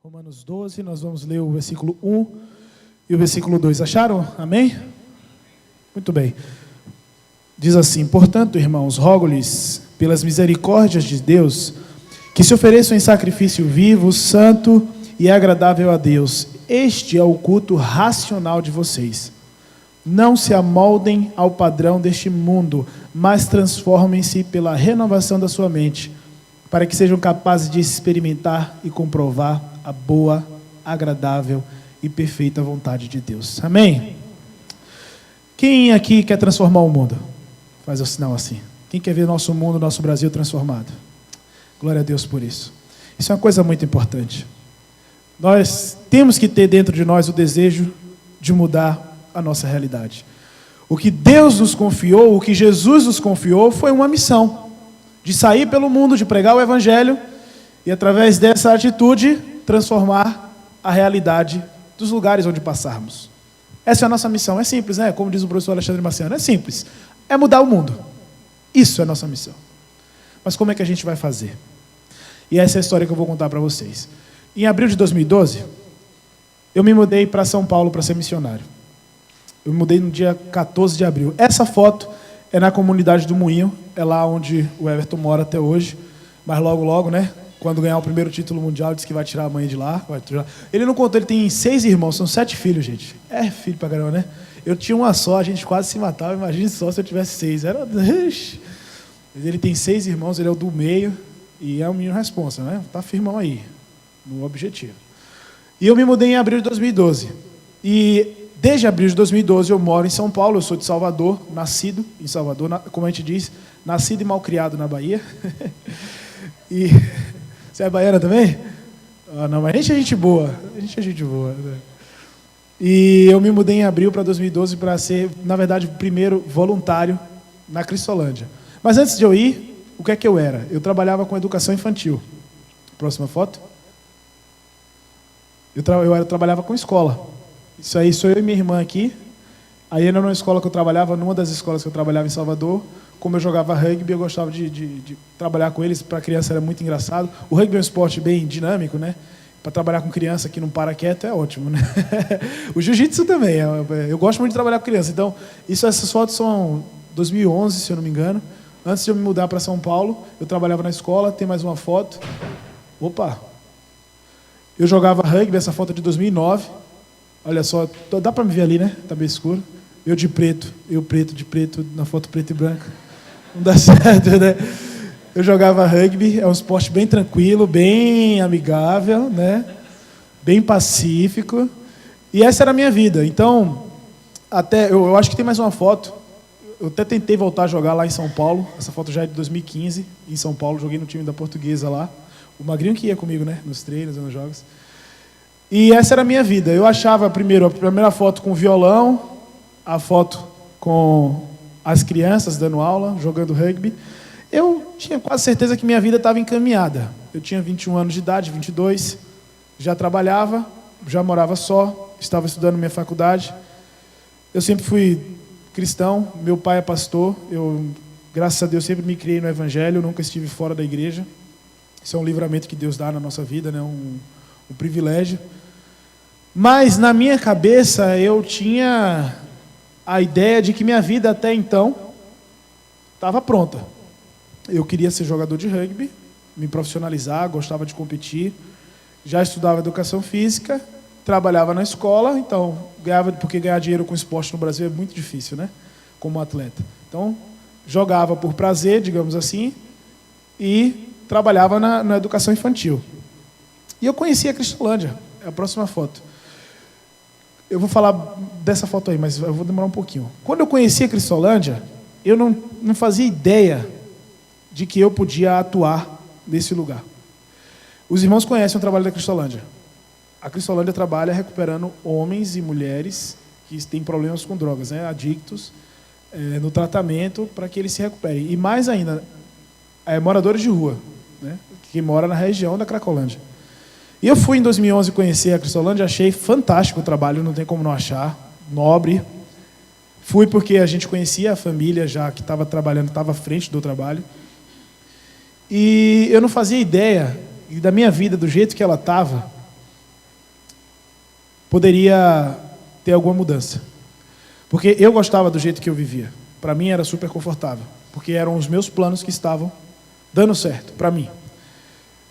Romanos 12, nós vamos ler o versículo 1 e o versículo 2. Acharam? Amém? Muito bem. Diz assim: portanto, irmãos, rogo-lhes, pelas misericórdias de Deus, que se ofereçam em sacrifício vivo, santo e agradável a Deus. Este é o culto racional de vocês. Não se amoldem ao padrão deste mundo, mas transformem-se pela renovação da sua mente, para que sejam capazes de experimentar e comprovar a boa, agradável e perfeita vontade de Deus. Amém? Quem aqui quer transformar o mundo? Faz o sinal assim. Quem quer ver nosso mundo, nosso Brasil transformado? Glória a Deus por isso. Isso é uma coisa muito importante. Nós temos que ter dentro de nós o desejo de mudar a nossa realidade. O que Deus nos confiou, o que Jesus nos confiou, foi uma missão de sair pelo mundo, de pregar o Evangelho e, através dessa atitude, transformar a realidade dos lugares onde passarmos. Essa é a nossa missão. É simples, né? Como diz o professor Alexandre Marciano, é simples. É mudar o mundo. Isso é a nossa missão. Mas como é que a gente vai fazer? E essa é a história que eu vou contar para vocês. Em abril de 2012, eu me mudei para São Paulo para ser missionário. Eu me mudei no dia 14 de abril. Essa foto é na comunidade do Moinho, é lá onde o Everton mora até hoje. Mas logo, logo, né? Quando ganhar o primeiro título mundial, disse que vai tirar a mãe de lá. Ele não contou, ele tem 6 irmãos, são 7 filhos, gente. É filho pra caramba, né? Eu tinha uma só, a gente quase se matava. Imagine só se eu tivesse 6. Ele tem 6 irmãos, ele é o do meio. E é um menino responsa, né? Tá firmão aí, no objetivo. E eu me mudei em abril de 2012. E desde abril de 2012 eu moro em São Paulo, eu sou de Salvador, nascido em Salvador, como a gente diz, nascido e malcriado na Bahia. E você é baiana também? Ah, não, mas a gente é gente boa. A gente é gente boa. Né? E eu me mudei em abril para 2012 para ser, na verdade, o primeiro voluntário na Cristolândia. Mas antes de eu ir, o que é que eu era? Eu trabalhava com educação infantil. Próxima foto. Eu trabalhava com escola. Isso aí sou eu e minha irmã aqui. Aí era numa escola que eu trabalhava, numa das escolas que eu trabalhava em Salvador. Como eu jogava rugby, eu gostava de trabalhar com eles. Para criança era muito engraçado. O rugby é um esporte bem dinâmico, né? Para trabalhar com criança que não para quieto é ótimo, né? O jiu-jitsu também. Eu gosto muito de trabalhar com criança. Então, essas fotos são 2011, se eu não me engano. Antes de eu me mudar para São Paulo, eu trabalhava na escola. Tem mais uma foto. Opa! Eu jogava rugby, essa foto é de 2009. Olha só, dá para me ver ali, né? Tá bem escuro. Eu de preto, de preto, na foto preto e branco. Não dá certo, né? Eu jogava rugby, é um esporte bem tranquilo, bem amigável, né? Bem pacífico. E essa era a minha vida. Então, eu acho que tem mais uma foto. Eu até tentei voltar a jogar lá em São Paulo. Essa foto já é de 2015, em São Paulo. Joguei no time da Portuguesa lá. O Magrinho que ia comigo, né? Nos treinos, nos jogos. E essa era a minha vida. Eu achava, a primeira foto com violão, a foto com as crianças dando aula, jogando rugby. Eu tinha quase certeza que minha vida estava encaminhada. Eu tinha 21 anos de idade, 22, já trabalhava, já morava só, estava estudando minha faculdade. Eu sempre fui cristão, meu pai é pastor, eu, graças a Deus, sempre me criei no Evangelho, nunca estive fora da igreja. Isso é um livramento que Deus dá na nossa vida, né? Um privilégio. Mas na minha cabeça eu tinha a ideia de que minha vida até então estava pronta. Eu queria ser jogador de rugby, me profissionalizar, gostava de competir, já estudava educação física, trabalhava na escola, então porque ganhar dinheiro com esporte no Brasil é muito difícil, né? Como atleta. Então jogava por prazer, digamos assim, e trabalhava na educação infantil. E eu conhecia a Cristolândia, é a próxima foto. Eu vou falar dessa foto aí, mas eu vou demorar um pouquinho. Quando eu conheci a Cristolândia, eu não fazia ideia de que eu podia atuar nesse lugar. Os irmãos conhecem o trabalho da Cristolândia. A Cristolândia trabalha recuperando homens e mulheres que têm problemas com drogas, né, adictos, no tratamento para que eles se recuperem. E mais ainda, moradores de rua, né, que moram na região da Cracolândia. E eu fui em 2011 conhecer a Cristolândia, achei fantástico o trabalho, não tem como não achar, nobre. Fui porque a gente conhecia a família já que estava trabalhando, estava à frente do trabalho. E eu não fazia ideia da minha vida, do jeito que ela estava, poderia ter alguma mudança. Porque eu gostava do jeito que eu vivia. Para mim era super confortável, porque eram os meus planos que estavam dando certo para mim.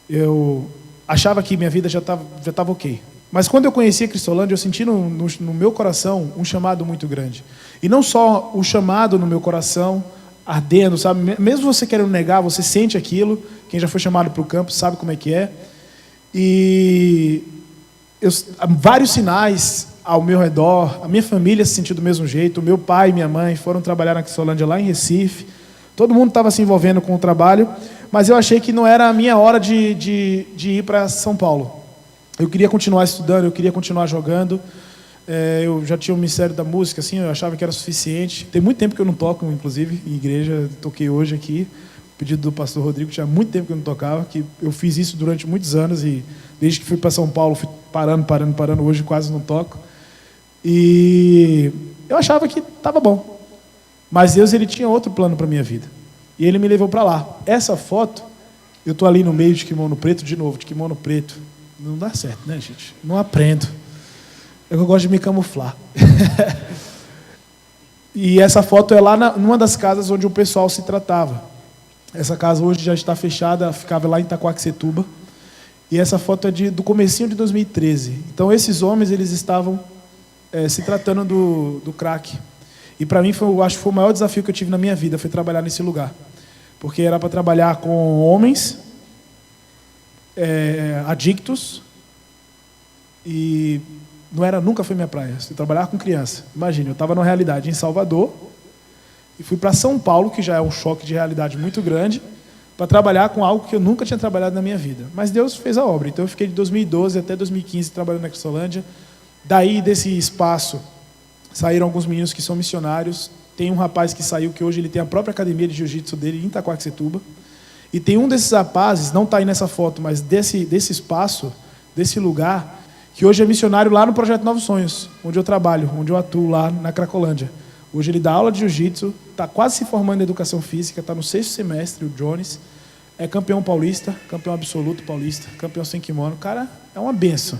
Eu achava que minha vida já estava ok. Mas quando eu conheci a Cristolândia, eu senti no meu coração um chamado muito grande. E não só o chamado no meu coração ardendo, sabe? Mesmo você querendo negar, você sente aquilo. Quem já foi chamado para o campo sabe como é que é. E vários sinais ao meu redor, a minha família se sentiu do mesmo jeito, o meu pai e minha mãe foram trabalhar na Cristolândia lá em Recife, todo mundo estava se envolvendo com o trabalho, mas eu achei que não era a minha hora de ir para São Paulo. Eu queria continuar estudando, eu queria continuar jogando, eu já tinha o ministério da música, assim, eu achava que era suficiente. Tem muito tempo que eu não toco, inclusive, em igreja, toquei hoje aqui, pedido do pastor Rodrigo, tinha muito tempo que eu não tocava, que eu fiz isso durante muitos anos e desde que fui para São Paulo, fui parando, hoje quase não toco. E eu achava que estava bom. Mas Deus, ele tinha outro plano para a minha vida. E ele me levou para lá. Essa foto, eu estou ali no meio de kimono preto, de novo, de kimono preto. Não dá certo, né, gente? Não aprendo. É que eu gosto de me camuflar. E essa foto é lá numa das casas onde o pessoal se tratava. Essa casa hoje já está fechada, ficava lá em Itaquaquecetuba. E essa foto é do comecinho de 2013. Então esses homens, eles estavam se tratando do crack. E para mim, eu acho que foi o maior desafio que eu tive na minha vida, foi trabalhar nesse lugar. Porque era para trabalhar com homens adictos e nunca foi minha praia. Se trabalhar com criança. Imagina, eu estava numa realidade em Salvador e fui para São Paulo, que já é um choque de realidade muito grande, para trabalhar com algo que eu nunca tinha trabalhado na minha vida. Mas Deus fez a obra. Então eu fiquei de 2012 até 2015 trabalhando na Cristolândia. Daí, desse espaço, saíram alguns meninos que são missionários. Tem um rapaz que saiu, que hoje ele tem a própria academia de jiu-jitsu dele em Itaquaquecetuba. E tem um desses rapazes, não está aí nessa foto, mas desse espaço, desse lugar, que hoje é missionário lá no Projeto Novos Sonhos, onde eu trabalho, onde eu atuo lá na Cracolândia. Hoje ele dá aula de jiu-jitsu, está quase se formando em educação física, está no 6º semestre, o Jones. É campeão paulista, campeão absoluto paulista, campeão sem kimono. O cara é uma benção.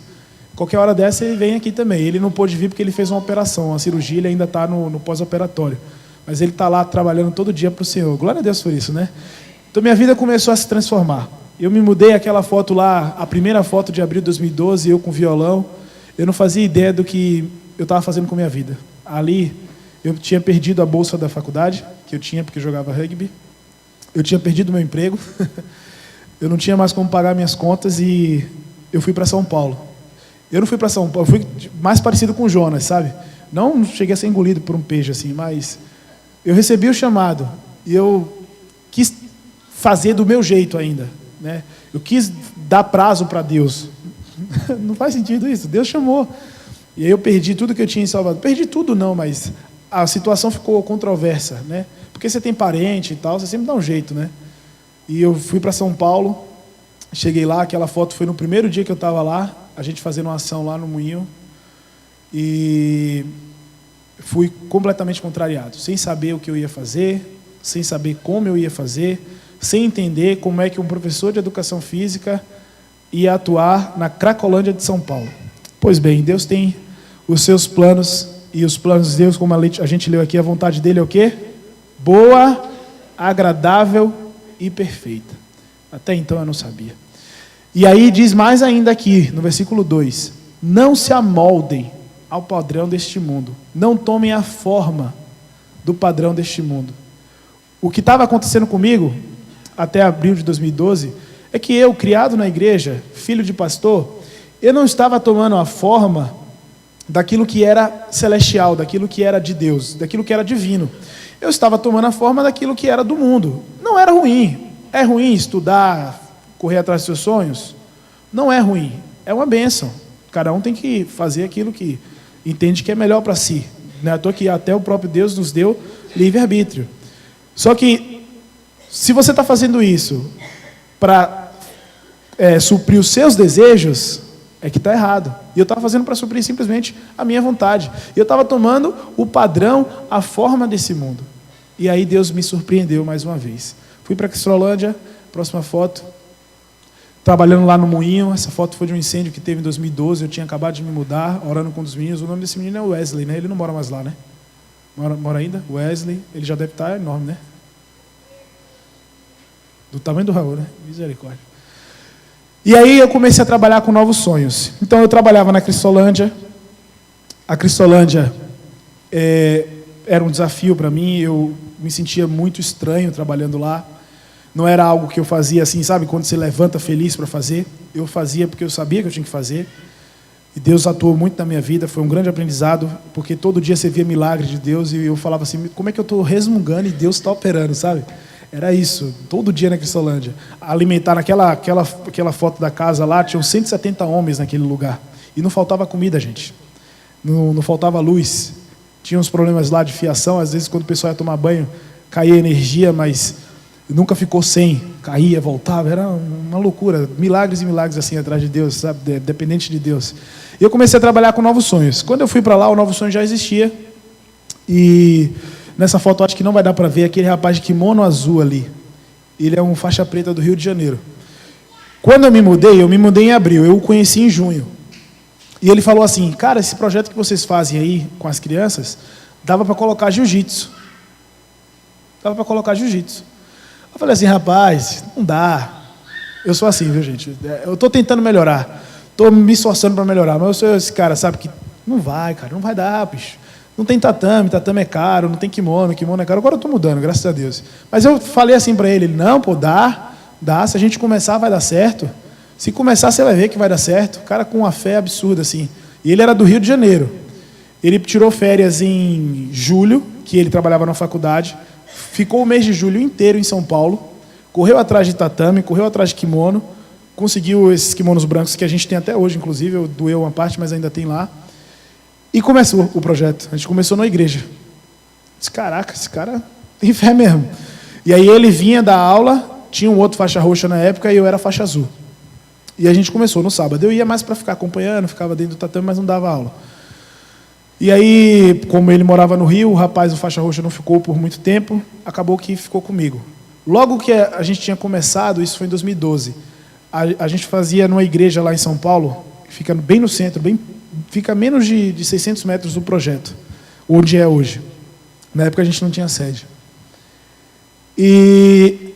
Qualquer hora dessa ele vem aqui também. Ele não pôde vir porque ele fez uma operação, uma cirurgia, ele ainda está no pós-operatório. Mas ele está lá trabalhando todo dia para o Senhor. Glória a Deus por isso, né? Então minha vida começou a se transformar. Eu me mudei, aquela foto lá, a primeira foto de abril de 2012, eu com violão. Eu não fazia ideia do que eu estava fazendo com a minha vida. Ali, eu tinha perdido a bolsa da faculdade, que eu tinha porque eu jogava rugby. Eu tinha perdido o meu emprego. Eu não tinha mais como pagar minhas contas e eu fui para São Paulo. Eu não fui para São Paulo, eu fui mais parecido com o Jonas, sabe? Não cheguei a ser engolido por um peixe, assim, mas eu recebi o chamado e eu quis fazer do meu jeito ainda, né? Eu quis dar prazo para Deus. Não faz sentido isso, Deus chamou. E aí eu perdi tudo que eu tinha em Salvador. Perdi tudo não, mas a situação ficou controversa, né? Porque você tem parente e tal, você sempre dá um jeito, né? E eu fui para São Paulo, cheguei lá, aquela foto foi no primeiro dia que eu estava lá, a gente fazendo uma ação lá no Moinho, e fui completamente contrariado, sem saber o que eu ia fazer, sem saber como eu ia fazer, sem entender como é que um professor de educação física ia atuar na Cracolândia de São Paulo. Pois bem, Deus tem os seus planos, e os planos de Deus, como a gente leu aqui, a vontade dele é o quê? Boa, agradável e perfeita. Até então eu não sabia. E aí diz mais ainda aqui, no versículo 2, não se amoldem ao padrão deste mundo, não tomem a forma do padrão deste mundo. O que estava acontecendo comigo, até abril de 2012, é que eu, criado na igreja, filho de pastor, eu não estava tomando a forma daquilo que era celestial, daquilo que era de Deus, daquilo que era divino. Eu estava tomando a forma daquilo que era do mundo. Não era ruim. É ruim estudar, correr atrás dos seus sonhos? Não é ruim. É uma bênção. Cada um tem que fazer aquilo que entende que é melhor para si. Não é à toa que até o próprio Deus nos deu livre-arbítrio. Só que, se você está fazendo isso para suprir os seus desejos, é que está errado. E eu estava fazendo para suprir simplesmente a minha vontade. E eu estava tomando o padrão, a forma desse mundo. E aí Deus me surpreendeu mais uma vez. Fui para a Cristolândia, próxima foto. trabalhando lá no Moinho. Essa foto foi de um incêndio que teve em 2012, eu tinha acabado de me mudar, orando com um dos meninos. O nome desse menino é Wesley, né? Ele não mora mais lá, né? Mora ainda? Wesley, ele já deve estar enorme, né? Do tamanho do Raul, né? Misericórdia. E aí eu comecei a trabalhar com novos sonhos. Então eu trabalhava na Cristolândia. A Cristolândia era um desafio para mim, eu me sentia muito estranho trabalhando lá. Não era algo que eu fazia assim, sabe, quando você levanta feliz para fazer. Eu fazia porque eu sabia que eu tinha que fazer. E Deus atuou muito na minha vida, foi um grande aprendizado, porque todo dia você via milagre de Deus e eu falava assim, como é que eu estou resmungando e Deus está operando, sabe? Era isso, todo dia na Cristolândia. Alimentar aquela foto da casa lá, tinham 170 homens naquele lugar. E não faltava comida, gente. Não faltava luz. Tinha uns problemas lá de fiação, às vezes quando o pessoal ia tomar banho, caía energia, mas nunca ficou sem. Caía, voltava, era uma loucura. Milagres e milagres assim atrás de Deus, sabe? Dependente de Deus. E eu comecei a trabalhar com novos sonhos. Quando eu fui para lá, o novo sonho já existia. E nessa foto, acho que não vai dar para ver, aquele rapaz de kimono azul ali. Ele é um faixa preta do Rio de Janeiro. Quando eu me mudei em abril, eu o conheci em junho. E ele falou assim, cara, esse projeto que vocês fazem aí com as crianças, dava para colocar jiu-jitsu. Dava para colocar jiu-jitsu. Eu falei assim, rapaz, não dá. Eu sou assim, viu, gente? Eu estou tentando melhorar. Estou me esforçando para melhorar. Mas eu sou esse cara, sabe, que não vai, cara, não vai dar, bicho. Não tem tatame é caro, não tem kimono é caro. Agora eu estou mudando, graças a Deus. Mas eu falei assim para ele, não, pô, dá. Se a gente começar vai dar certo. Se começar, você vai ver que vai dar certo. O cara com uma fé absurda, assim. E ele era do Rio de Janeiro. Ele tirou férias em julho, que ele trabalhava na faculdade. Ficou o mês de julho inteiro em São Paulo. Correu atrás de tatame, correu atrás de kimono. Conseguiu esses kimonos brancos que a gente tem até hoje, inclusive. Eu doei uma parte, mas ainda tem lá. E começou o projeto. A gente começou na igreja. Disse, caraca, esse cara tem fé mesmo. E aí ele vinha da aula, tinha um outro faixa roxa na época e eu era faixa azul. E a gente começou no sábado. Eu ia mais para ficar acompanhando, ficava dentro do tatame, mas não dava aula. E aí, como ele morava no Rio, o rapaz do faixa roxa não ficou por muito tempo, acabou que ficou comigo. Logo que a gente tinha começado, isso foi em 2012, a gente fazia numa igreja lá em São Paulo, fica bem no centro, fica a menos de 600 metros do projeto, onde é hoje. Na época a gente não tinha sede. E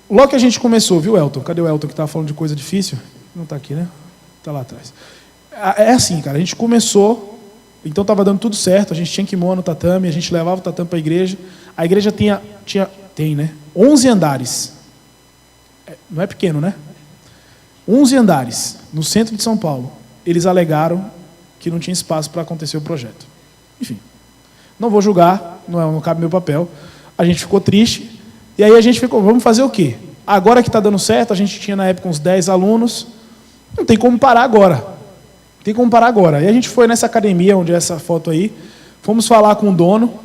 logo que a gente começou, viu, Elton? Cadê o Elton que estava falando de coisa difícil? Não está aqui, né? Está lá atrás. É assim, cara, a gente começou, então estava dando tudo certo, a gente tinha kimono, tatame, a gente levava o tatame para a igreja. A igreja tem, né? 11 andares. Não é pequeno, né? 11 andares, no centro de São Paulo. Eles alegaram que não tinha espaço para acontecer o projeto. Enfim, não vou julgar, não cabe meu papel. A gente ficou triste, e aí a gente ficou, vamos fazer o quê? Agora que está dando certo, a gente tinha na época uns 10 alunos, não tem como parar agora. Não tem como parar agora. E a gente foi nessa academia, onde é essa foto aí, fomos falar com o dono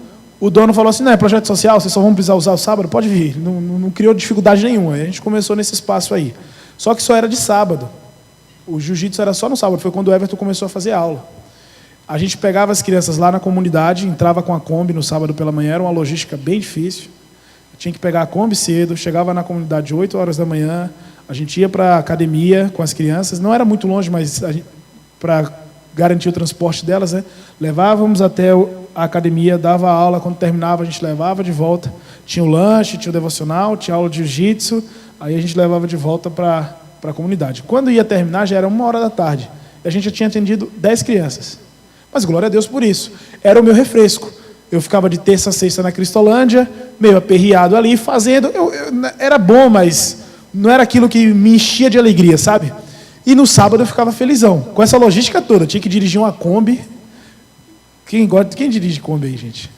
falou assim, não, é projeto social, vocês só vão precisar usar o sábado, pode vir. Não criou dificuldade nenhuma. E a gente começou nesse espaço aí. Só que só era de sábado. O jiu-jitsu era só no sábado, foi quando o Everton começou a fazer aula. A gente pegava as crianças lá na comunidade, entrava com a Kombi no sábado pela manhã, era uma logística bem difícil. Tinha que pegar a Kombi cedo, chegava na comunidade 8 horas da manhã, a gente ia para a academia com as crianças, não era muito longe, mas para garantir o transporte delas, né? Levávamos até a academia, dava aula, quando terminava a gente levava de volta, tinha o lanche, tinha o devocional, tinha aula de jiu-jitsu, aí a gente levava de volta para a comunidade. Quando ia terminar, já era 1h da tarde, e a gente já tinha atendido 10 crianças. Mas glória a Deus por isso, era o meu refresco. Eu ficava de terça a sexta na Cristolândia, meio aperreado ali, fazendo. Era bom, mas não era aquilo que me enchia de alegria, sabe? E no sábado eu ficava felizão. Com essa logística toda, eu tinha que dirigir uma Kombi. Quem dirige Kombi aí, gente?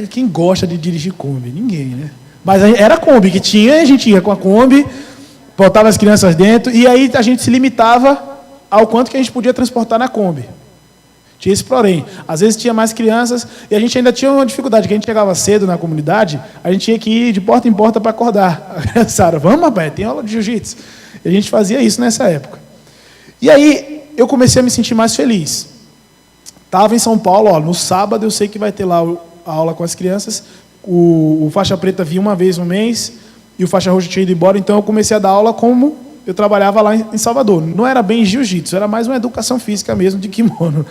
Quem gosta de dirigir Kombi? Ninguém, né? Mas era a Kombi que tinha, a gente ia com a Kombi, botava as crianças dentro, e aí a gente se limitava ao quanto que a gente podia transportar na Kombi. Tinha esse porém. Às vezes tinha mais crianças e a gente ainda tinha uma dificuldade, que a gente chegava cedo na comunidade, a gente tinha que ir de porta em porta para acordar. A criançada, vamos, rapaz, tem aula de jiu-jitsu. E a gente fazia isso nessa época. E aí eu comecei a me sentir mais feliz. Estava em São Paulo, no sábado eu sei que vai ter lá a aula com as crianças. O faixa preta vinha uma vez no mês e o faixa roxa tinha ido embora, então eu comecei a dar aula como eu trabalhava lá em Salvador. Não era bem jiu-jitsu, era mais uma educação física mesmo de kimono.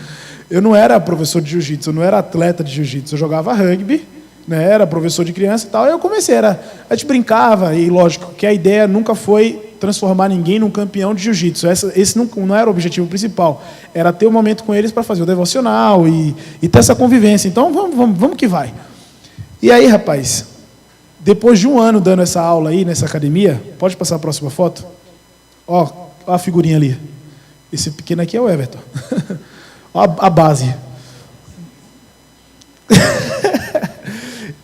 Eu não era professor de jiu-jitsu, eu não era atleta de jiu-jitsu, eu jogava rugby, né? Era professor de criança e tal. Aí eu comecei, a gente brincava, e lógico que a ideia nunca foi transformar ninguém num campeão de jiu-jitsu. Esse não era o objetivo principal. Era ter um momento com eles para fazer o devocional e ter essa convivência. Então, vamos que vai. E aí, rapaz, depois de um ano dando essa aula aí, nessa academia, pode passar a próxima foto? Ó a figurinha ali. Esse pequeno aqui é o Everton. Ó a base.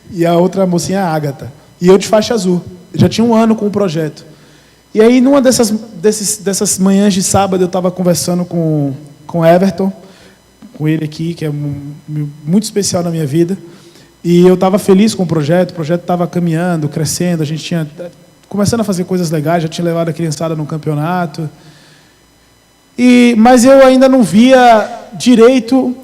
E a outra mocinha é a Ágata. E eu de faixa azul. Eu já tinha um ano com o projeto. E aí, numa dessas manhãs de sábado, eu estava conversando com o Everton, com ele aqui, que é muito especial na minha vida. E eu estava feliz com o projeto estava caminhando, crescendo, a gente tinha começando a fazer coisas legais, já tinha levado a criançada no campeonato. Mas eu ainda não via direito,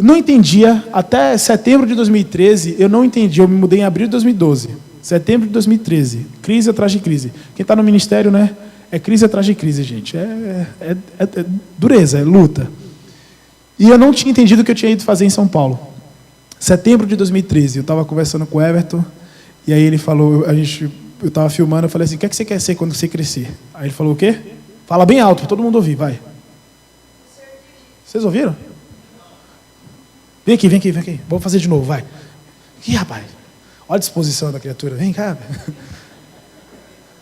não entendia, até setembro de 2013, eu não entendi, eu me mudei em abril de 2012. Setembro de 2013, crise atrás de crise. Quem está no ministério, né? É crise atrás de crise, gente. É dureza, é luta. E eu não tinha entendido o que eu tinha ido fazer em São Paulo. Setembro de 2013, eu estava conversando com o Everton, e aí ele falou, eu estava filmando, eu falei assim, o que é que você quer ser quando você crescer? Aí ele falou, o quê? Fala bem alto, para todo mundo ouvir, vai. Vocês ouviram? Vem aqui. Vamos fazer de novo, vai. Ih, rapaz. Olha a disposição da criatura. Vem cá.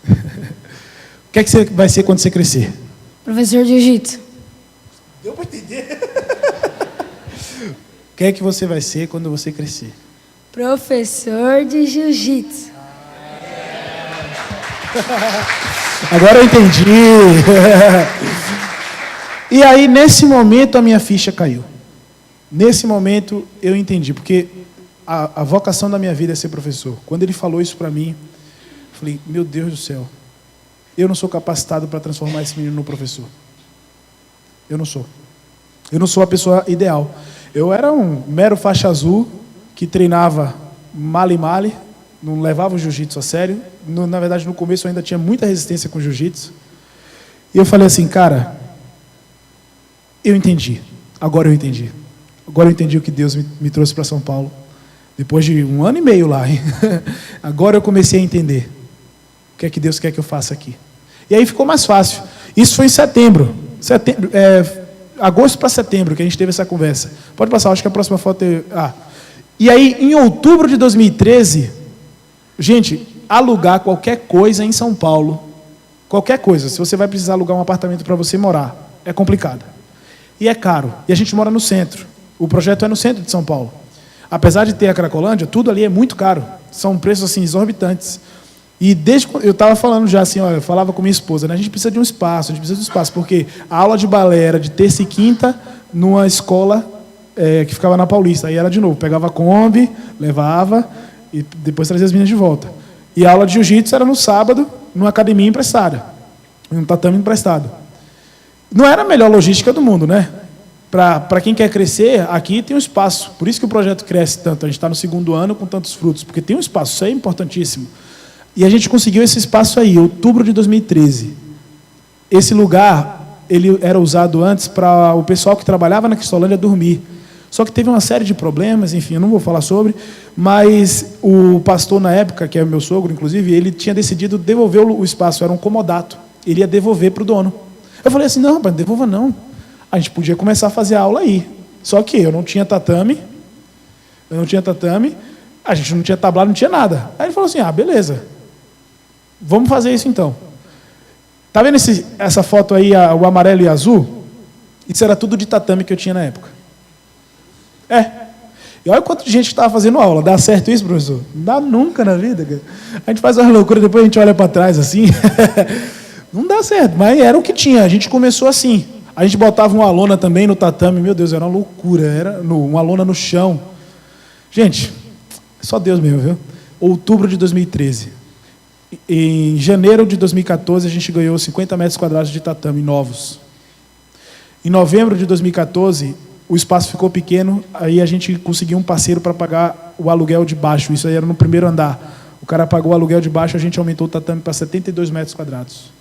O que é que você vai ser quando você crescer? Professor de jiu-jitsu. Deu para entender? O que é que você vai ser quando você crescer? Professor de jiu-jitsu. Agora eu entendi. E aí, nesse momento, a minha ficha caiu. Nesse momento, eu entendi, porque a vocação da minha vida é ser professor. Quando ele falou isso para mim, eu falei, meu Deus do céu, eu não sou capacitado para transformar esse menino no professor. Eu não sou. Eu não sou a pessoa ideal. Eu era um mero faixa azul que treinava male, não levava o jiu-jitsu a sério. Na verdade, no começo eu ainda tinha muita resistência com o jiu-jitsu. E eu falei assim, cara, eu entendi. Agora eu entendi. Agora eu entendi o que Deus me trouxe para São Paulo. Depois de 1 ano e meio lá, hein? Agora eu comecei a entender o que é que Deus quer que eu faça aqui. E aí ficou mais fácil. Isso foi em setembro. Agosto para setembro que a gente teve essa conversa. Pode passar, acho que a próxima foto é... E aí, em outubro de 2013, gente, alugar qualquer coisa em São Paulo, qualquer coisa, se você vai precisar alugar um apartamento para você morar, é complicado. E é caro. E a gente mora no centro. O projeto é no centro de São Paulo. Apesar de ter a Cracolândia, tudo ali é muito caro. São preços assim exorbitantes. E desde quando eu estava falando já assim, olha, eu falava com minha esposa, né, a gente precisa de um espaço, porque a aula de balé era de terça e quinta numa escola que ficava na Paulista. Aí era de novo, pegava a Kombi, levava e depois trazia as meninas de volta. E a aula de jiu-jitsu era no sábado, numa academia emprestada, num tatame emprestado. Não era a melhor logística do mundo, né? Para quem quer crescer, aqui tem um espaço. Por isso que o projeto cresce tanto. A gente está no 2º ano com tantos frutos, porque tem um espaço, isso é importantíssimo. E a gente conseguiu esse espaço aí, em outubro de 2013. Esse lugar, ele era usado antes para o pessoal que trabalhava na Cristolândia dormir. Só que teve uma série de problemas, enfim, eu não vou falar sobre, mas o pastor na época, que é meu sogro, inclusive, ele tinha decidido devolver o espaço, era um comodato. Ele ia devolver para o dono. Eu falei assim, não, rapaz, não devolva não. A gente podia começar a fazer aula aí. Só que eu não tinha tatame, a gente não tinha tablado, não tinha nada. Aí ele falou assim, beleza, vamos fazer isso então. Tá vendo essa foto aí, o amarelo e azul? Isso era tudo de tatame que eu tinha na época. E olha quanto de gente que estava fazendo aula. Dá certo isso, professor? Não dá nunca na vida, cara. A gente faz uma loucura, depois a gente olha para trás assim. Não dá certo, mas era o que tinha. A gente começou assim. A gente botava uma lona também no tatame. Meu Deus, era uma loucura. Era uma lona no chão. Gente, é só Deus mesmo, viu? Outubro de 2013. Em janeiro de 2014, a gente ganhou 50 metros quadrados de tatame novos. Em novembro de 2014, o espaço ficou pequeno. Aí a gente conseguiu um parceiro para pagar o aluguel de baixo. Isso aí era no primeiro andar. O cara pagou o aluguel de baixo, a gente aumentou o tatame para 72 metros quadrados.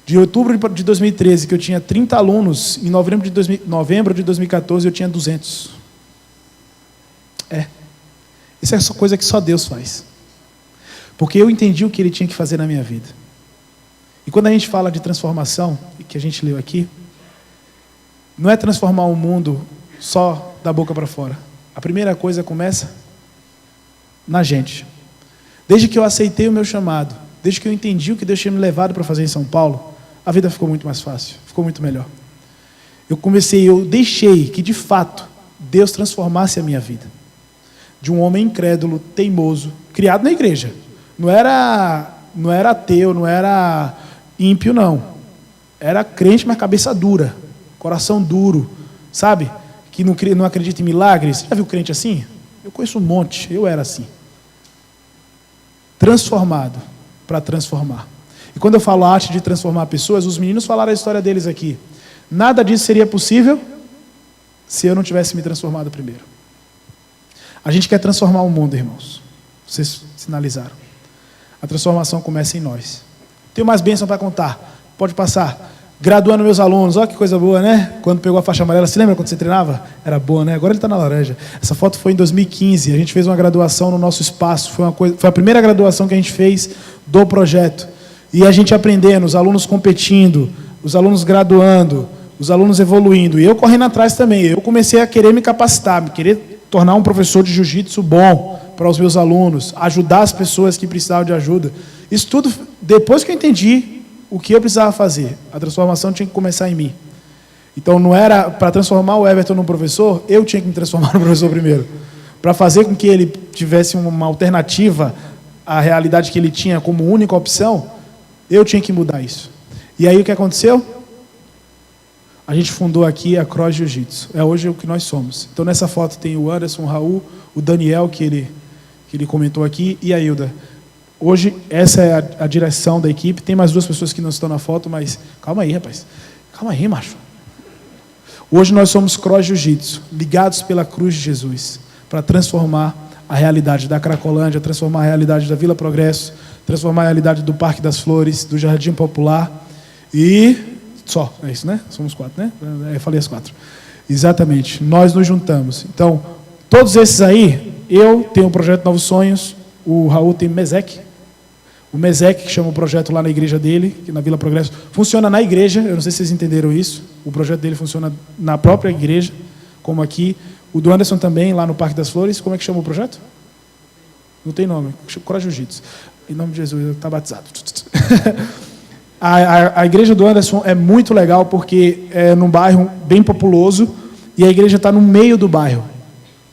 De outubro de 2013, que eu tinha 30 alunos, em novembro de 2014 eu tinha 200. Isso é coisa que só Deus faz. Porque eu entendi o que Ele tinha que fazer na minha vida. E quando a gente fala de transformação, que a gente leu aqui, não é transformar o mundo só da boca para fora. A primeira coisa começa na gente. Desde que eu aceitei o meu chamado, desde que eu entendi o que Deus tinha me levado para fazer em São Paulo, a vida ficou muito mais fácil, ficou muito melhor. Eu deixei que de fato Deus transformasse a minha vida. De um homem incrédulo, teimoso, criado na igreja. Não era ateu, não era ímpio, não. Era crente, mas cabeça dura, coração duro, sabe? Que não acredita em milagres. Você já viu crente assim? Eu conheço um monte, eu era assim. Transformado para transformar. E quando eu falo a arte de transformar pessoas, os meninos falaram a história deles aqui. Nada disso seria possível se eu não tivesse me transformado primeiro. A gente quer transformar o mundo, irmãos. Vocês sinalizaram. A transformação começa em nós. Tenho mais bênção para contar. Pode passar. Graduando meus alunos. Olha que coisa boa, né? Quando pegou a faixa amarela. Se lembra quando você treinava? Era boa, né? Agora ele está na laranja. Essa foto foi em 2015. A gente fez uma graduação no nosso espaço. Foi a primeira graduação que a gente fez do projeto. E a gente aprendendo, os alunos competindo, os alunos graduando, os alunos evoluindo. E eu correndo atrás também. Eu comecei a querer me capacitar, querer tornar um professor de jiu-jitsu bom para os meus alunos, ajudar as pessoas que precisavam de ajuda. Isso tudo, depois que eu entendi o que eu precisava fazer, a transformação tinha que começar em mim. Então não era para transformar o Everton num professor, eu tinha que me transformar no professor primeiro. Para fazer com que ele tivesse uma alternativa à realidade que ele tinha como única opção, eu tinha que mudar isso. E aí o que aconteceu? A gente fundou aqui a Cross Jiu-Jitsu. É hoje o que nós somos. Então nessa foto tem o Anderson, o Raul, o Daniel, que ele comentou aqui, e a Hilda. Hoje essa é a direção da equipe. Tem mais duas pessoas que não estão na foto, mas calma aí, rapaz. Calma aí, macho. Hoje nós somos Cross Jiu-Jitsu, ligados pela cruz de Jesus, para transformar a realidade da Cracolândia, transformar a realidade da Vila Progresso, transformar a realidade do Parque das Flores, do Jardim Popular e... Só, é isso, né? Somos 4, né? Eu falei as 4. Exatamente. Nós nos juntamos. Então, todos esses aí, eu tenho o projeto Novos Sonhos, o Raul tem MESEC. O MESEC, que chama o projeto lá na igreja dele, que na Vila Progresso, funciona na igreja, eu não sei se vocês entenderam isso. O projeto dele funciona na própria igreja, como aqui. O do Anderson também, lá no Parque das Flores. Como é que chama o projeto? Não tem nome. Coragem Jiu-Jitsu. Em nome de Jesus, está batizado. A igreja do Anderson é muito legal porque é num bairro bem populoso e a igreja está no meio do bairro.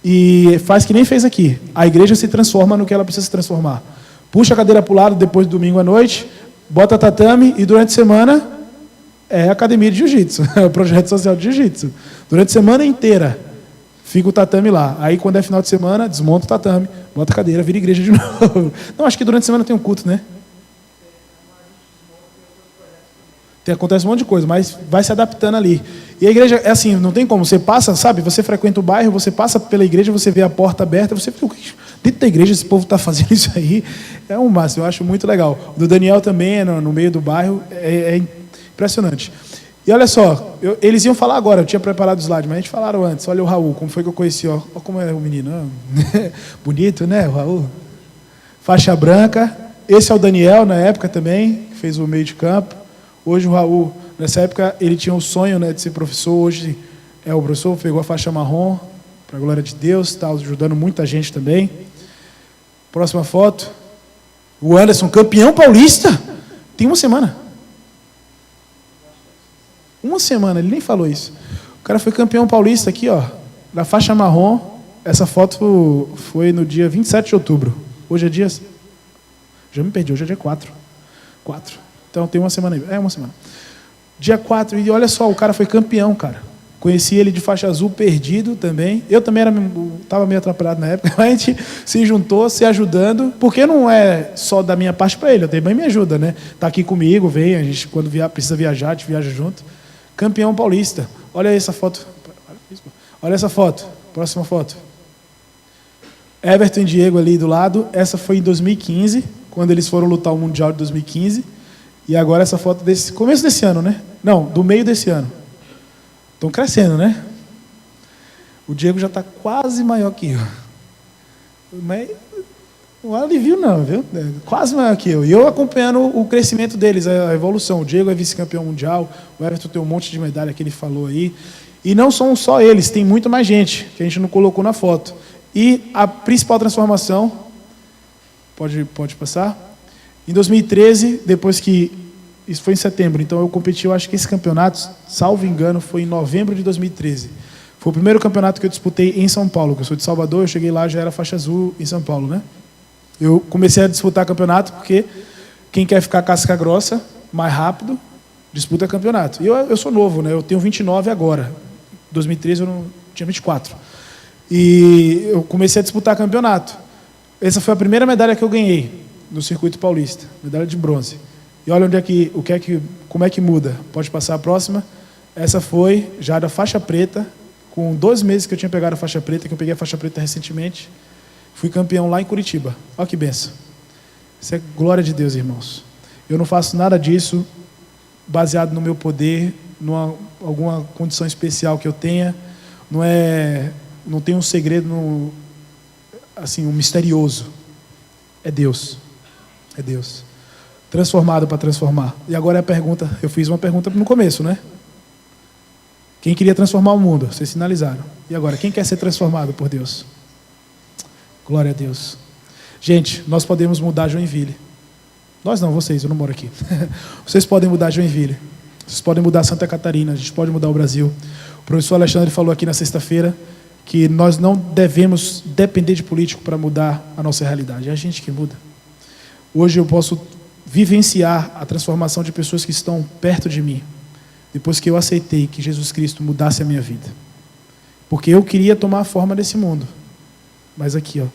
E faz que nem fez aqui. A igreja se transforma no que ela precisa se transformar. Puxa a cadeira para o lado depois do domingo à noite, bota tatame e durante a semana é academia de jiu-jitsu, é o projeto social de jiu-jitsu. Durante a semana inteira fica o tatame lá. Aí quando é final de semana, desmonta o tatame, bota a cadeira, vira igreja de novo. Não, acho que durante a semana tem um culto, né? Acontece um monte de coisa, mas vai se adaptando ali. E a igreja é assim, não tem como. Você passa, sabe? Você frequenta o bairro, você passa pela igreja, você vê a porta aberta, você vê dentro da igreja esse povo está fazendo isso aí. É um máximo, eu acho muito legal. O do Daniel também, no meio do bairro, é impressionante. E olha só, eles iam falar agora, eu tinha preparado o slide, mas a gente falaram antes. Olha o Raul, como foi que eu conheci, ó como é o menino. Bonito, né, o Raul? Faixa branca. Esse é o Daniel, na época também, que fez o meio de campo. Hoje o Raul, nessa época, ele tinha o sonho, né, de ser professor. Hoje é o professor, pegou a faixa marrom, para a glória de Deus, está ajudando muita gente também. Próxima foto. O Anderson, campeão paulista. Tem uma semana. Uma semana, ele nem falou isso. O cara foi campeão paulista aqui, ó, na faixa marrom. Essa foto foi no dia 27 de outubro. Hoje é dia... Já me perdi, hoje é dia 4. 4. Então tem uma semana aí. É uma semana. Dia 4, e olha só, o cara foi campeão, cara. Conheci ele de faixa azul, perdido também. Eu também estava meio atrapalhado na época, mas a gente se juntou, se ajudando, porque não é só da minha parte para ele, eu também me ajuda, né? Tá aqui comigo, vem, a gente quando precisa viajar, a gente viaja junto. Campeão paulista. Olha essa foto. Olha essa foto. Próxima foto. Everton e Diego ali do lado. Essa foi em 2015, quando eles foram lutar o Mundial de 2015. E agora essa foto desse começo desse ano, né? Não, do meio desse ano. Estão crescendo, né? O Diego já está quase maior que eu. Mas não alivio não, viu? Quase maior que eu. E eu acompanhando o crescimento deles, a evolução. O Diego é vice-campeão mundial, o Everton tem um monte de medalha que ele falou aí. E não são só eles, tem muito mais gente, que a gente não colocou na foto. E a principal transformação, pode passar? Em 2013, depois que, isso foi em setembro, então eu competi, eu acho que esse campeonato, salvo engano, foi em novembro de 2013. Foi o primeiro campeonato que eu disputei em São Paulo, que eu sou de Salvador, eu cheguei lá, já era faixa azul em São Paulo, né? Eu comecei a disputar campeonato porque quem quer ficar casca grossa, mais rápido, disputa campeonato. E eu sou novo, né? Eu tenho 29 agora. Em 2013 eu não tinha 24. E eu comecei a disputar campeonato. Essa foi a primeira medalha que eu ganhei no circuito paulista, medalha de bronze. E olha como é que muda. Pode passar a próxima. Essa foi já da faixa preta, com 2 meses que eu tinha pegado a faixa preta, que eu peguei a faixa preta recentemente. Fui campeão lá em Curitiba. Olha que benção. Isso é glória de Deus, irmãos. Eu não faço nada disso baseado no meu poder, alguma condição especial que eu tenha. Não tem um segredo, assim, um misterioso. É Deus. É Deus. Transformado para transformar. E agora é a pergunta, eu fiz uma pergunta no começo, né? Quem queria transformar o mundo? Vocês sinalizaram. E agora, quem quer ser transformado por Deus? Glória a Deus. Gente, nós podemos mudar Joinville. Nós não, vocês, eu não moro aqui. Vocês podem mudar Joinville. Vocês podem mudar Santa Catarina, a gente pode mudar o Brasil. O professor Alexandre falou aqui na sexta-feira que nós não devemos depender de político para mudar a nossa realidade. É a gente que muda. Hoje eu posso vivenciar a transformação de pessoas que estão perto de mim, depois que eu aceitei que Jesus Cristo mudasse a minha vida. Porque eu queria tomar a forma desse mundo. Mas aqui, ó,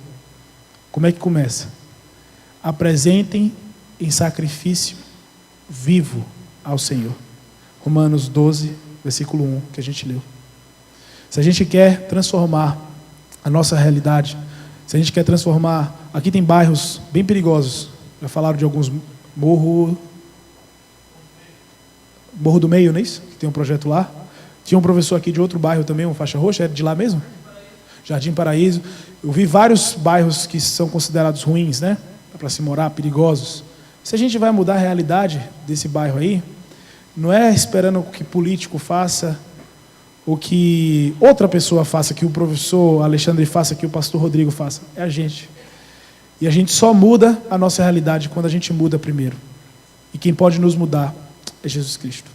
como é que começa? Apresentem em sacrifício vivo ao Senhor. Romanos 12, versículo 1, que a gente leu. Se a gente quer transformar a nossa realidade, se a gente quer transformar... Aqui tem bairros bem perigosos. Já falaram de alguns... Morro do Meio, não é isso? Que tem um projeto lá. Tinha um professor aqui de outro bairro também, um faixa roxa, é de lá mesmo? Jardim Paraíso. Eu vi vários bairros que são considerados ruins, né? Para se morar, perigosos. Se a gente vai mudar a realidade desse bairro aí, não é esperando que político faça, ou que outra pessoa faça, que o professor Alexandre faça, que o pastor Rodrigo faça. É a gente. E a gente só muda a nossa realidade quando a gente muda primeiro. E quem pode nos mudar é Jesus Cristo.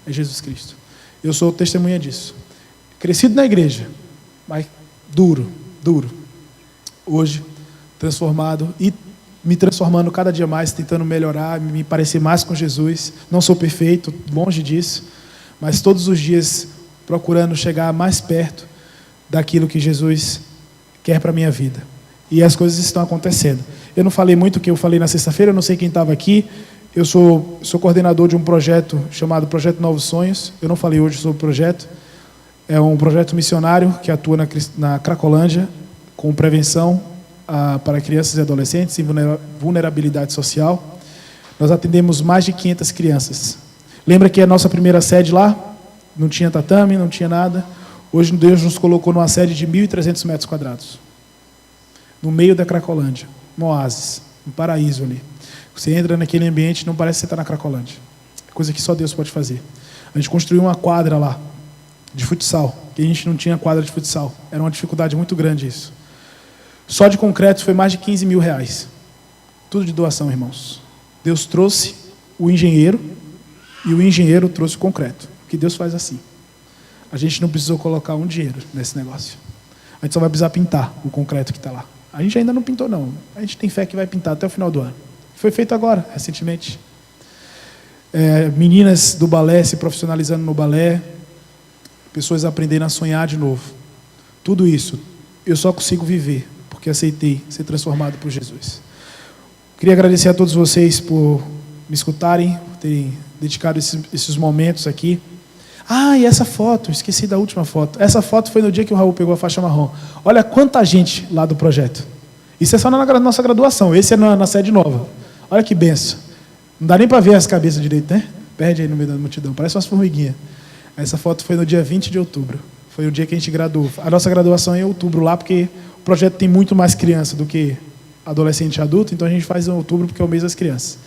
É Jesus Cristo. Eu sou testemunha disso. Crescido na igreja, mas duro. Hoje, transformado e me transformando cada dia mais, tentando melhorar, me parecer mais com Jesus. Não sou perfeito, longe disso, mas todos os dias procurando chegar mais perto daquilo que Jesus quer para a minha vida. E as coisas estão acontecendo. Eu não falei muito o que eu falei na sexta-feira, eu não sei quem estava aqui. Eu sou coordenador de um projeto chamado Projeto Novos Sonhos. Eu não falei hoje sobre o projeto. É um projeto missionário que atua na Cracolândia, com prevenção para crianças e adolescentes em vulnerabilidade social. Nós atendemos mais de 500 crianças. Lembra que a nossa primeira sede lá não tinha tatame, não tinha nada. Hoje Deus nos colocou numa sede de 1.300 metros quadrados. No meio da Cracolândia, um oásis, um paraíso ali. Você entra naquele ambiente, não parece que você está na Cracolândia. Coisa que só Deus pode fazer. A gente construiu uma quadra lá, de futsal, que a gente não tinha quadra de futsal. Era uma dificuldade muito grande isso. Só de concreto foi mais de 15 mil reais. Tudo de doação, irmãos. Deus trouxe o engenheiro e o engenheiro trouxe o concreto. Porque Deus faz assim. A gente não precisou colocar um dinheiro nesse negócio. A gente só vai precisar pintar o concreto que está lá. A gente ainda não pintou, não. A gente tem fé que vai pintar até o final do ano. Foi feito agora, recentemente. Meninas do balé se profissionalizando no balé. Pessoas aprendendo a sonhar de novo. Tudo isso eu só consigo viver porque aceitei ser transformado por Jesus. Queria agradecer a todos vocês por me escutarem, por terem dedicado esses momentos aqui. E essa foto, esqueci da última foto. Essa foto foi no dia que o Raul pegou a faixa marrom. Olha quanta gente lá do projeto. Isso é só na nossa graduação, esse é na sede nova. Olha que benção. Não dá nem para ver as cabeças direito, né? Perde aí no meio da multidão, parece umas formiguinhas. Essa foto foi no dia 20 de outubro. Foi o dia que a gente graduou. A nossa graduação é em outubro lá, porque o projeto tem muito mais criança do que adolescente e adulto, então a gente faz em outubro porque é o mês das crianças.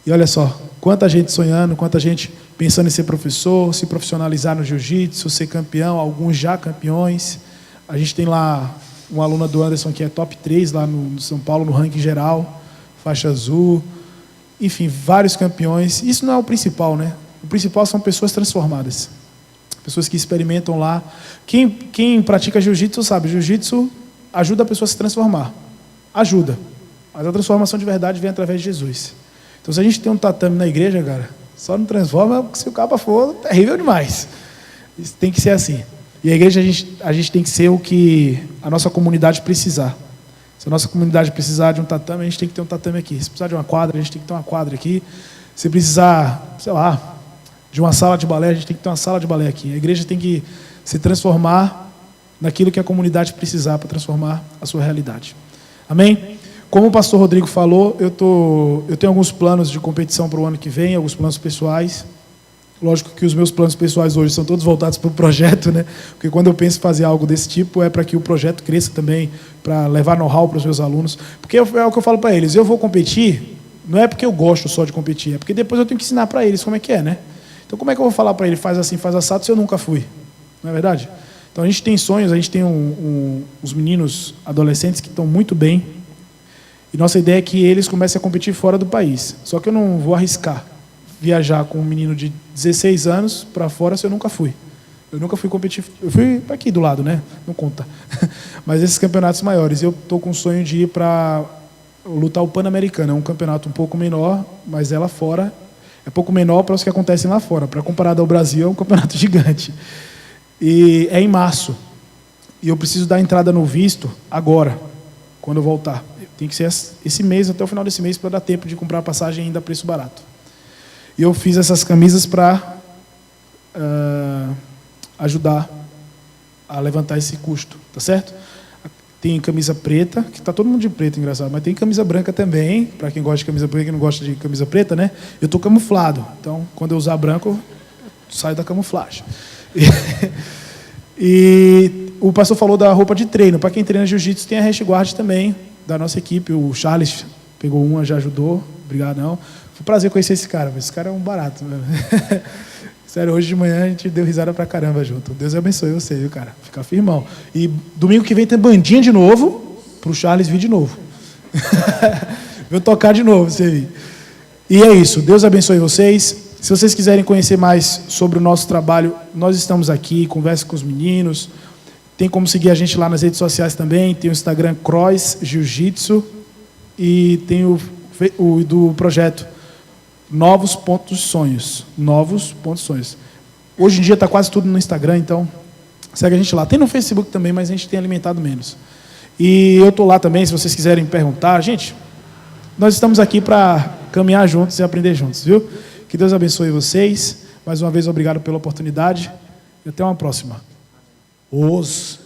E olha só, quanta gente sonhando, quanta gente pensando em ser professor, se profissionalizar no jiu-jitsu, ser campeão, alguns já campeões. A gente tem lá uma aluna do Anderson que é top 3 lá no São Paulo, no ranking geral, faixa azul. Enfim, vários campeões. Isso não é o principal, né? O principal são pessoas transformadas. Pessoas que experimentam lá. Quem pratica jiu-jitsu sabe, jiu-jitsu ajuda a pessoa a se transformar. Ajuda. Mas a transformação de verdade vem através de Jesus. Então, se a gente tem um tatame na igreja, cara, só não transforma se o capa for terrível demais. Isso tem que ser assim. E a igreja, a gente tem que ser o que a nossa comunidade precisar. Se a nossa comunidade precisar de um tatame, a gente tem que ter um tatame aqui. Se precisar de uma quadra, a gente tem que ter uma quadra aqui. Se precisar, sei lá, de uma sala de balé, a gente tem que ter uma sala de balé aqui. A igreja tem que se transformar naquilo que a comunidade precisar para transformar a sua realidade. Amém? Como o pastor Rodrigo falou, eu tenho alguns planos de competição para o ano que vem, alguns planos pessoais. Lógico que os meus planos pessoais hoje são todos voltados para o projeto, né? Porque quando eu penso em fazer algo desse tipo, é para que o projeto cresça também, para levar know-how para os meus alunos. Porque é o que eu falo para eles, eu vou competir, não é porque eu gosto só de competir, é porque depois eu tenho que ensinar para eles como é que é, né? Então como é que eu vou falar para ele, faz assim, faz assado, se eu nunca fui? Não é verdade? Então a gente tem sonhos, a gente tem os meninos adolescentes que estão muito bem, e nossa ideia é que eles comecem a competir fora do país. Só que eu não vou arriscar viajar com um menino de 16 anos para fora se eu nunca fui. Eu nunca fui competir. Eu fui aqui do lado, né? Não conta. Mas esses campeonatos maiores, eu estou com o sonho de ir para lutar o Pan-Americano. É um campeonato um pouco menor, mas é lá fora. É pouco menor para os que acontecem lá fora. Para comparado ao Brasil, é um campeonato gigante. E é em março. E eu preciso dar entrada no visto agora, quando eu voltar. Tem que ser esse mês, até o final desse mês, para dar tempo de comprar a passagem ainda a preço barato. E eu fiz essas camisas para ajudar a levantar esse custo, tá certo? Tem camisa preta, que está todo mundo de preto, engraçado, mas tem camisa branca também, para quem gosta de camisa preta, quem não gosta de camisa preta, né? Eu estou camuflado, então quando eu usar branco, eu saio da camuflagem. E o pastor falou da roupa de treino. Para quem treina jiu-jitsu, tem a hash guard também, da nossa equipe. O Charles pegou uma, já ajudou. Obrigado, não. Foi um prazer conhecer esse cara. Esse cara é um barato. Sério, hoje de manhã a gente deu risada pra caramba junto. Deus abençoe você, viu, cara? Fica firmão. E domingo que vem tem bandinha de novo, pro Charles vir de novo. Vou tocar de novo, você vir. E é isso. Deus abençoe vocês. Se vocês quiserem conhecer mais sobre o nosso trabalho, nós estamos aqui, conversa com os meninos. Tem como seguir a gente lá nas redes sociais também. Tem o Instagram Cross Jiu-Jitsu e tem o do projeto Novos Pontos Sonhos. Novos Pontos Sonhos. Hoje em dia está quase tudo no Instagram, então segue a gente lá. Tem no Facebook também, mas a gente tem alimentado menos. E eu estou lá também, se vocês quiserem perguntar. Gente, nós estamos aqui para caminhar juntos e aprender juntos, viu? Que Deus abençoe vocês. Mais uma vez, obrigado pela oportunidade. E até uma próxima. Os